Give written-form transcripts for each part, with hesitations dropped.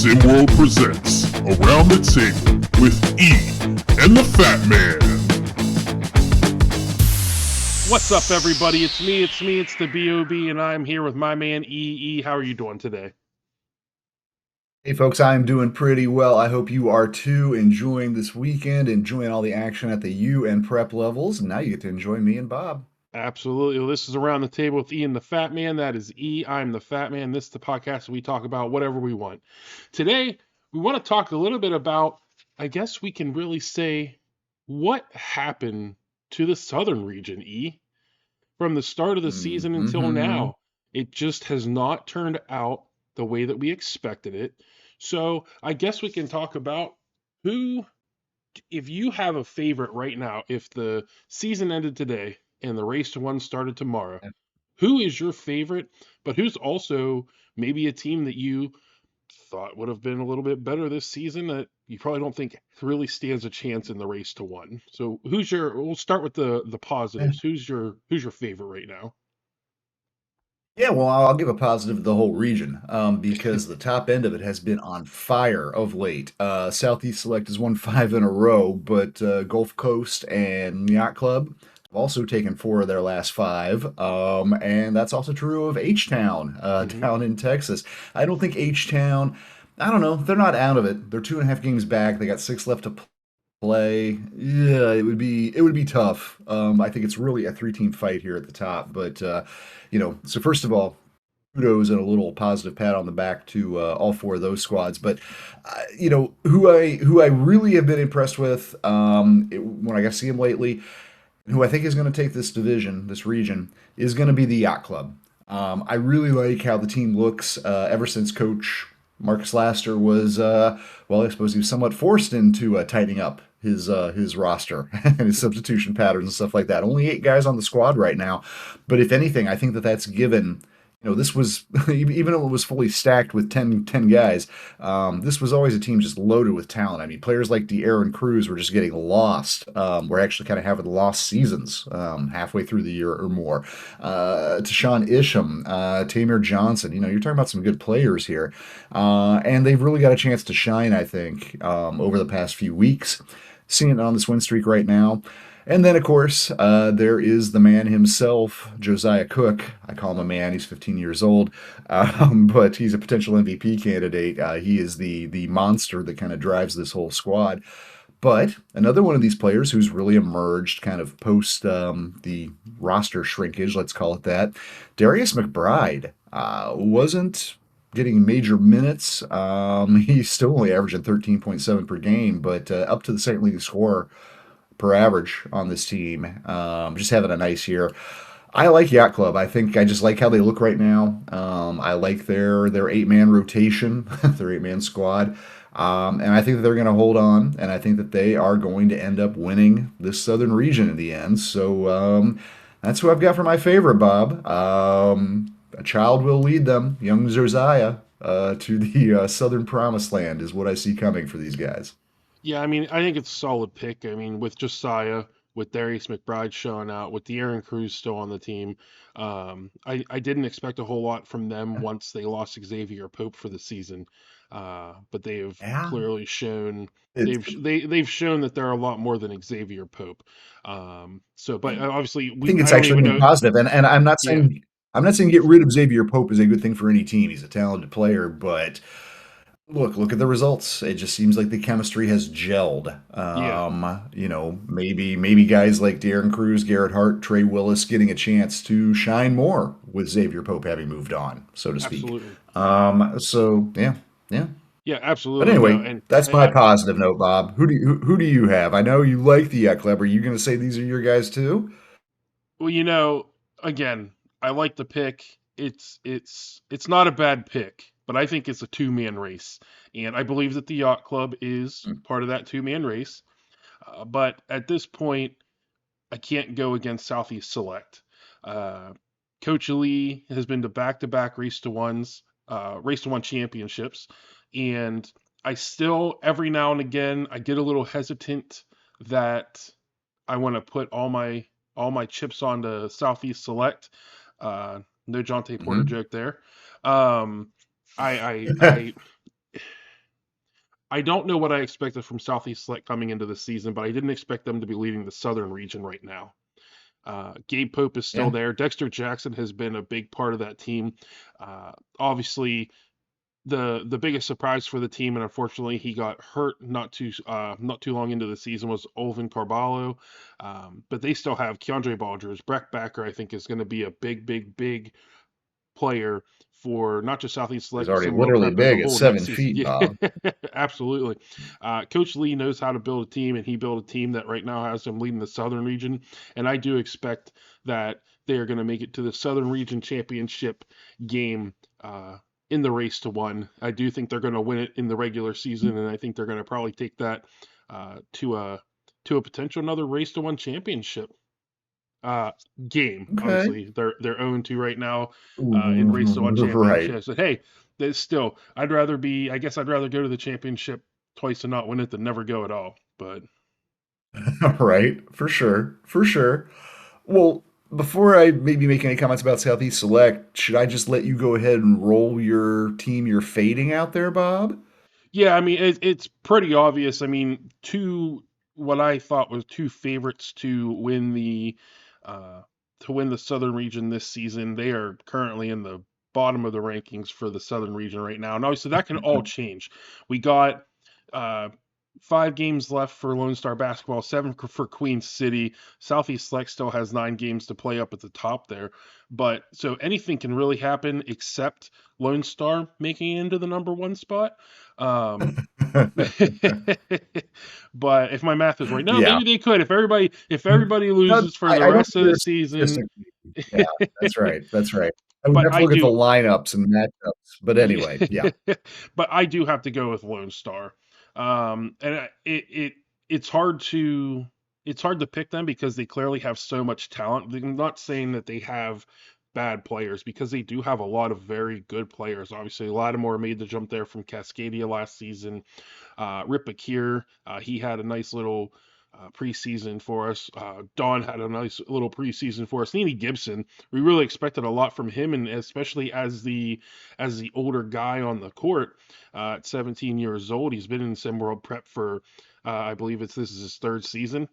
SimWorld presents Around the Table with E and the Fat Man. What's up, everybody? It's me, it's the B.O.B., and I'm here with my man, E. How are you doing today? Hey folks, I'm doing pretty well. I hope you are too, enjoying this weekend, enjoying all the action at the U and prep levels. Now you get to enjoy me and Bob. Absolutely. Well, this is Around the Table with E and the Fat Man. That is E. I'm the Fat Man. This is the podcast where we talk about whatever we want. Today, we want to talk a little bit about, I guess we can really say, what happened to the Southern region, E. From the start of the season until Mm-hmm. now, it just has not turned out the way that we expected it. So I guess we can talk about who, if you have a favorite right now, if the season ended today and the race to one started tomorrow, who is your favorite, but who's also maybe a team that you thought would have been a little bit better this season that you probably don't think really stands a chance in the race to one. So we'll start with the positives. Who's your favorite right now? Yeah, well, I'll give a positive to the whole region because the top end of it has been on fire of late. Southeast Select has won five in a row, but Gulf Coast and Yacht Club have also taken four of their last five. And that's also true of H-Town Hmm. down in Texas. I don't think H-Town, I don't know, they're not out of it. They're 2.5 games back. They got six left to play. Yeah, it would be tough. I think it's really a three-team fight here at the top. But so first of all, kudos and a little positive pat on the back to all four of those squads. But who I really have been impressed with when I got to see him lately, who I think is going to take this division, this region, is going to be the Yacht Club. I really like how the team looks ever since Coach Marcus Laster was, well, I suppose he was somewhat forced into tightening up his roster and his substitution patterns and stuff like that. Only eight guys on the squad right now, but if anything, I think that that's given. This was even though it was fully stacked with 10 guys. This was always a team just loaded with talent. I mean, players like De'Aaron Cruz were just getting lost. We're actually kind of having lost seasons halfway through the year or more. Tashawn Isham, Tamir Johnson. You're talking about some good players here, and they've really got a chance to shine. I think over the past few weeks, seeing it on this win streak right now. And then, of course, there is the man himself, Josiah Cook. I call him a man. He's 15 years old, but he's a potential MVP candidate. He is the monster that kind of drives this whole squad. But another one of these players who's really emerged kind of post the roster shrinkage, let's call it that, Darius McBride wasn't getting major minutes. He's still only averaging 13.7 per game, but up to the second leading scorer per average on this team. Just having a nice year. I like Yacht Club. I think I just like how they look right now. I like their eight-man rotation, their eight-man squad. And I think that they're going to hold on, and I think that they are going to end up winning this Southern region in the end. So that's who I've got for my favorite, Bob. A child will lead them, young Josiah, to the Southern Promised Land is what I see coming for these guys. Yeah, I mean, I think it's a solid pick. I mean, with Josiah, with Darius McBride showing out, with De'Aaron Cruz still on the team, I didn't expect a whole lot from them once they lost Xavier Pope for the season. But they have Yeah, clearly shown it's they've shown that they're a lot more than Xavier Pope. But obviously think I it's don't actually even been know. positive. And Yeah, I'm not saying get rid of Xavier Pope is a good thing for any team. He's a talented player, but look at the results. It just seems like the chemistry has gelled. yeah, Maybe guys like Darren Cruz, Garrett Hart, Trey Willis getting a chance to shine more with Xavier Pope having moved on, so to speak. absolutely. So yeah, yeah. Yeah, But absolutely. No, anyway, and that's my I, positive note, Bob. Who do you have? I know you like the Club. Are you going to say these are your guys too? Well, again, I like the pick. It's not a bad pick, but I think it's a two-man race, and I believe that the Yacht Club is part of that two-man race. But at this point, I can't go against Southeast Select. Uh, Coach Lee has been to back-to-back race to one championships, and I still every now and again I get a little hesitant that I want to put all my chips onto Southeast Select. No Jonte Porter Hmm. joke there. Um, I I don't know what I expected from Southeast Select coming into the season, but I didn't expect them to be leading the Southern region right now. Gabe Pope is still Yeah. there. Dexter Jackson has been a big part of that team. Obviously, the biggest surprise for the team, and unfortunately he got hurt not too long into the season, was Olvin Carballo. But they still have Keandre Baldridge. Breck Backer, I think, is going to be a big player for not just Southeast He's Select, but already SimWorld literally Prep as a big at whole next 7 season. feet, Yeah, Bob. absolutely. Coach Lee knows how to build a team, and he built a team that right now has him leading the Southern region. And I do expect that they are going to make it to the Southern Region Championship game in the race to one. I do think they're going to win it in the regular season, and I think they're going to probably take that to a potential another race to one championship uh, game. Okay. Obviously, they're 0-2 right now in race to one Right. championships. But hey, there's still, I guess I'd rather go to the championship twice and not win it than never go at all. But Right. For sure. For sure. Well, before I maybe make any comments about Southeast Select, should I just let you go ahead and roll your team you're fading out there, Bob? yeah, I mean, it's pretty obvious. I mean, what I thought was two favorites uh, to win the Southern region this season. They are currently in the bottom of the rankings for the Southern region right now, and obviously that can all change. We got uh, 5 games left for Lone Star basketball, 7 for Queen City. Southeast Select still has 9 games to play up at the top there, but so anything can really happen except Lone Star making it into the number one spot. Um, but if my math is right, no, Yeah. maybe they could. If everybody No, loses for the I don't rest of the season, disagree. Yeah, that's right. That's right. I would but have to I look at the do, lineups and matchups. But yeah, anyway, yeah. but I do have to go with Lone Star. And it's hard to pick them because they clearly have so much talent. I'm not saying that they have bad players because they do have a lot of very good players. Obviously, Lattimore made the jump there from Cascadia last season. Rip Akir, he had a nice little preseason for us. Don had a nice little preseason for us. Nene Gibson, we really expected a lot from him, and especially as the older guy on the court at 17 years old, he's been in SimWorld Prep for I believe this is his 3rd season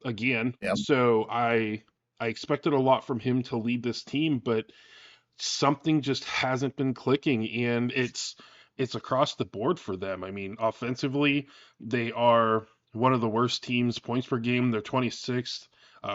again. Yeah. So I expected a lot from him to lead this team, but something just hasn't been clicking, and it's across the board for them. I mean, offensively, they are one of the worst teams points per game. They're 26th.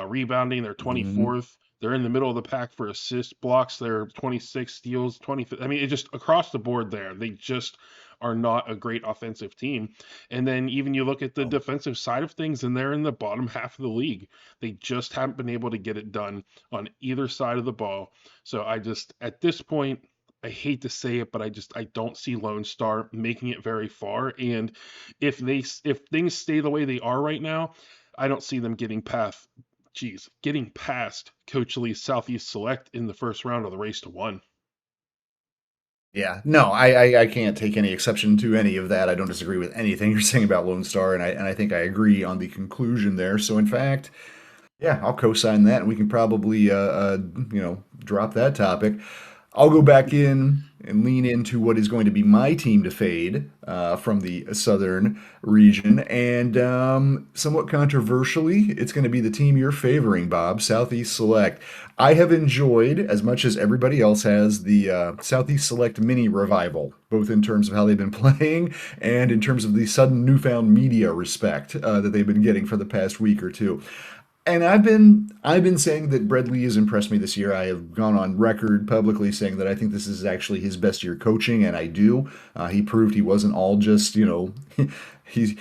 Rebounding, they're Mhm. 24th. They're in the middle of the pack for assist blocks. They're 26 steals, 25th. I mean, it just across the board there. They just are not a great offensive team. And then even you look at the Oh, defensive side of things, and they're in the bottom half of the league. They just haven't been able to get it done on either side of the ball. So I just, at this point, I hate to say it, but I don't see Lone Star making it very far. And if things stay the way they are right now, I don't see them getting past Coach Lee's Southeast Select in the first round of the race to one. yeah. No, I can't take any exception to any of that. I don't disagree with anything you're saying about Lone Star, and I think I agree on the conclusion there. So in fact, yeah, I'll co-sign that, and we can probably drop that topic. I'll go back in and lean into what is going to be my team to fade from the Southern region. And somewhat controversially, it's going to be the team you're favoring, Bob, Southeast Select. I have enjoyed, as much as everybody else has, the Southeast Select mini revival, both in terms of how they've been playing and in terms of the sudden newfound media respect that they've been getting for the past week or two. And I've been saying that Brett Lee has impressed me this year. I have gone on record publicly saying that I think this is actually his best year coaching, and I do. He proved he wasn't all just he's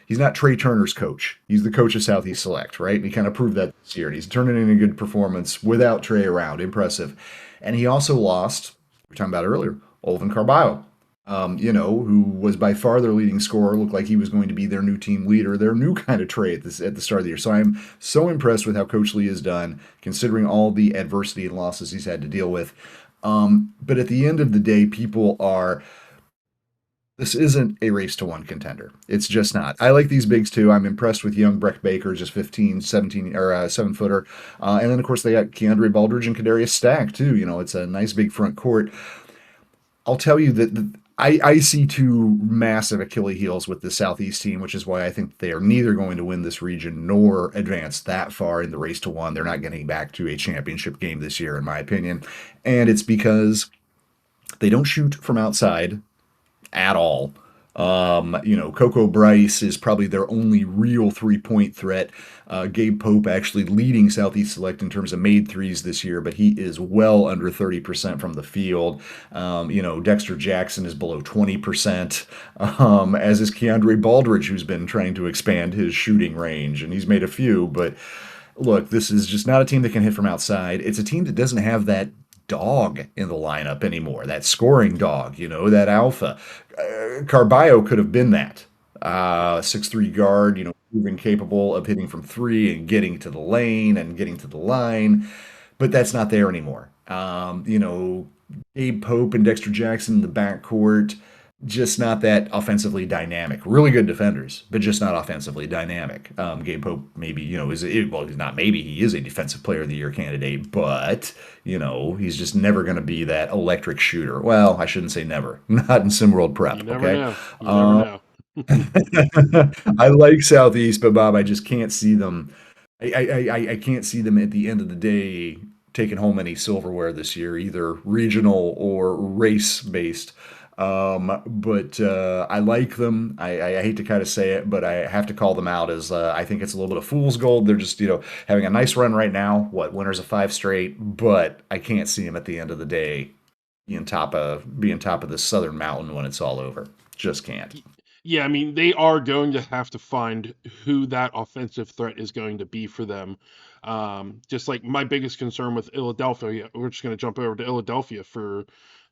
not Trey Turner's coach. He's the coach of Southeast Select, right? And he kind of proved that this year. And he's turning in a good performance without Trey around. Impressive. And he also lost. We were talking about earlier, Olvin Carballo, who was by far their leading scorer, looked like he was going to be their new team leader, their new kind of Trey at the start of the year. So I'm so impressed with how Coach Lee has done, considering all the adversity and losses he's had to deal with. But at the end of the day, this isn't a race to one contender. It's just not. I like these bigs too. I'm impressed with young Breck Baker, just 15, 17, or 7-footer. And then, of course, they got Keandre Baldridge and Kadarius Stack too. It's a nice big front court. I'll tell you that I see two massive Achilles heels with the Southeast team, which is why I think they are neither going to win this region nor advance that far in the race to one. They're not getting back to a championship game this year, in my opinion. And it's because they don't shoot from outside at all. Coco Bryce is probably their only real 3-point threat. Gabe Pope actually leading Southeast Select in terms of made threes this year, but he is well under 30% from the field. Dexter Jackson is below 20%, as is Keandre Baldridge, who's been trying to expand his shooting range, and he's made a few, but look, this is just not a team that can hit from outside. It's a team that doesn't have that dog in the lineup anymore, that scoring dog, that alpha. Carballo could have been that. 6'3" guard, proven capable of hitting from three and getting to the lane and getting to the line, but that's not there anymore. Gabe Pope and Dexter Jackson in the backcourt, just not that offensively dynamic. Really good defenders, but just not offensively dynamic. Gabe Pope maybe, he's not maybe, he is a defensive player of the year candidate, but, he's just never going to be that electric shooter. Well, I shouldn't say never. Not in SimWorld Prep, You never okay? know. You never know. I like Southeast, but Bob, I just can't see them. I can't see them at the end of the day taking home any silverware this year, either regional or race based. But I like them. I hate to kind of say it, but I have to call them out as I think it's a little bit of fool's gold. They're just having a nice run right now. What, winners of 5 straight, but I can't see them at the end of the day being top of this Southern Mountain when it's all over. Just can't. Yeah, I mean, they are going to have to find who that offensive threat is going to be for them. Just like my biggest concern with Philadelphia, we're just going to jump over to Philadelphia for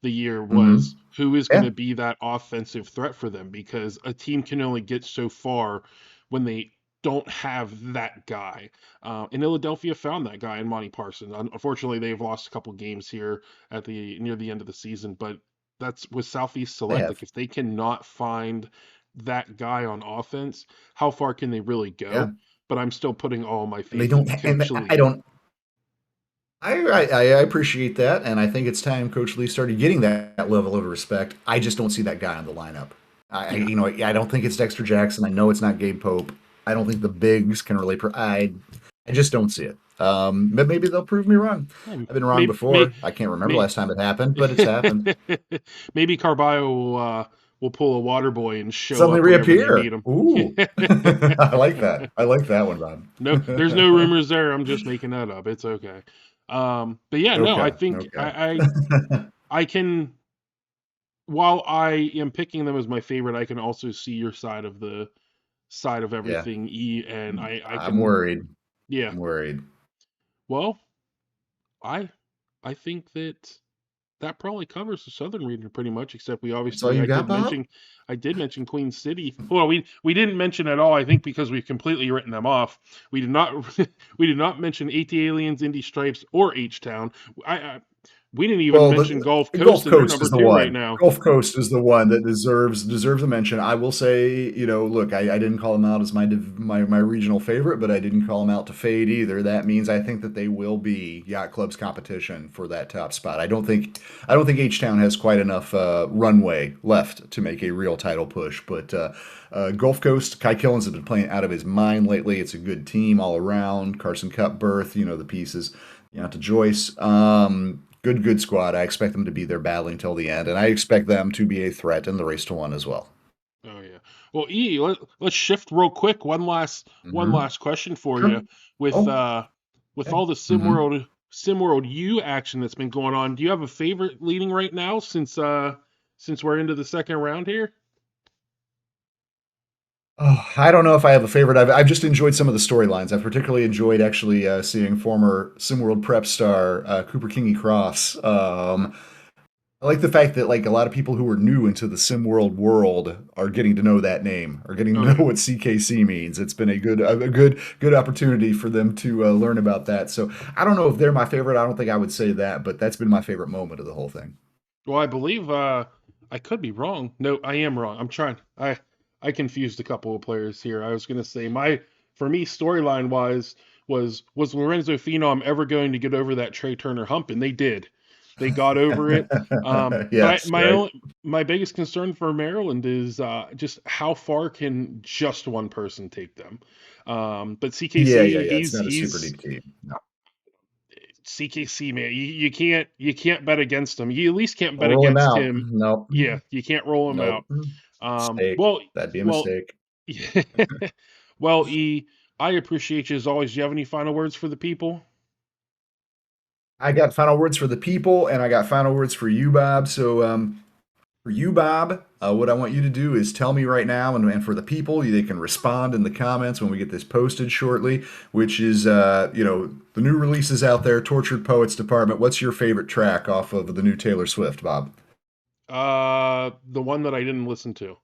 the year, was Hmm. who is going Yeah, to be that offensive threat for them, because a team can only get so far when they don't have that guy. And Philadelphia found that guy in Monty Parsons. Unfortunately, they've lost a couple games here at the near the end of the season, but that's with Southeast they Select. have. Like, if they cannot find that guy on offense, how far can they really Yeah, go? But I'm still putting all my and they faith don't. in And Coach I Lee. don't. I appreciate that, and I think it's time Coach Lee started getting that level of respect. I just don't see that guy on the lineup. Yeah. I don't think it's Dexter Jackson. I know it's not Gabe Pope. I don't think the bigs can really. I just don't see it. But maybe they'll prove me wrong. I've been wrong Maybe, may, before. I can't remember may, last time it happened, but it's happened. maybe Carballo will pull a water boy and show Suddenly up whenever they reappear. need him. Ooh, I like that. I like that one, No, there's no Bob. rumors there. I'm just making that up. It's okay. But yeah, no, I Okay, think okay. I can. While I am picking them as my favorite, I can also see your side of Yeah, everything, and I I'm can. worried. Yeah. I'm worried. Well, I I think that probably covers the southern region pretty much, except we That's all obviously you got, Bob? I did mention Queen City. Well, we didn't mention at all, I think, because we've completely written them off. We did not we did not mention AT Aliens, Indy Stripes, or H Town. I we didn't even Well, mention Gulf the Coast, Gulf and they're Coast number is the 2 right one. now. Gulf Coast is the one that deserves a mention. I will say, look, I didn't call them out as my regional favorite, but I didn't call them out to fade either. That means I think that they will be Yacht Club's competition for that top spot. I don't think H Town has quite enough runway left to make a real title push, but Gulf Coast, Kai Killens has been playing out of his mind lately. It's a good team all around. Carson Cup, Berth, the pieces. To Joyce. Good squad. I expect them to be there battling till the end, and I expect them to be a threat in the race to one as well. Oh yeah. Well, let's shift real quick. One Hmm. last question for Sure. you. With Oh, with okay. all the Hmm. SimWorld U action that's been going on, do you have a favorite leading right now, since we're into the second round here? Oh, I don't know if I have a favorite. I've just enjoyed some of the storylines. I've particularly enjoyed actually seeing former SimWorld prep star Cooper Kingy Cross. I like the fact that like a lot of people who are new into the SimWorld world are getting to know that name, are getting Oh to know yeah. what CKC means. It's been a good opportunity for them to learn about that. So I don't know if they're my favorite. I don't think I would say that, but that's been my favorite moment of the whole thing. Well, I believe I could be wrong. No, I am wrong. I'm trying. I confused a couple of players here. I was gonna say for me, storyline wise, was Lorenzo Phenom ever going to get over that Trey Turner hump, and they did. They got over it. Yes, right. My biggest concern for Maryland is just how far can just one person take them. But Yeah, yeah, CKC, yeah. It's not a super he's deep team. No. CKC, man. You can't bet against him. You at least can't Don't bet roll him against out. him. Nope. Yeah, you can't roll him out. Nope. Mistake. Well, That'd be a well, mistake. well, I appreciate you as always. Do you have any final words for the people? I got final words for the people, and I got final words for you, Bob. So, for you, Bob, what I want you to do is tell me right now, and for the people, they can respond in the comments when we get this posted shortly, which is, the new releases out there, Tortured Poets Department. What's your favorite track off of the new Taylor Swift, Bob? The one that I didn't listen to.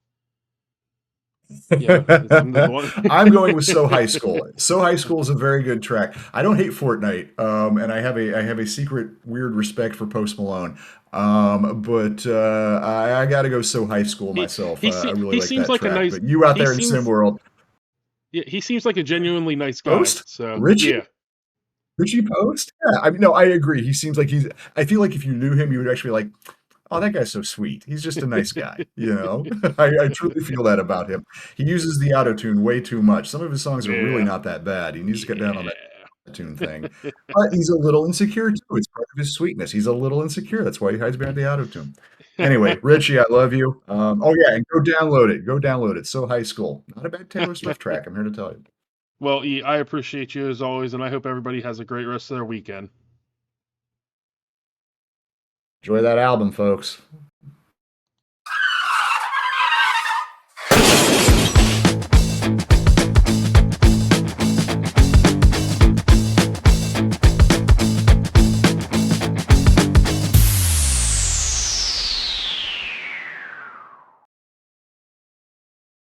Yeah, the one. I'm going with So High School. So High School is a very good track. I don't hate Fortnite, and I have a secret weird respect for Post Malone. But I got to go So High School myself. I really He like seems that like a track. nice. But you out He there in seems SimWorld, Yeah, he seems like a genuinely nice guy. Post So Richie yeah, Richie Post. Yeah, I mean, no, I agree. He seems like he's. I feel like if you knew him, you would actually be like, oh, that guy's so sweet. He's just a nice guy, you know? I truly feel that about him. He uses the auto tune way too much. Some of his songs are really yeah, not that bad. He needs to get down on that yeah. tune thing. But he's a little insecure too. It's part of his sweetness. He's a little insecure. That's why he hides behind the auto tune. Anyway, Richie, I love you. Oh yeah, and go download it. Go download it. So High School. Not a bad Taylor Swift track. I'm here to tell you. Well, I appreciate you as always, and I hope everybody has a great rest of their weekend. Enjoy that album, folks.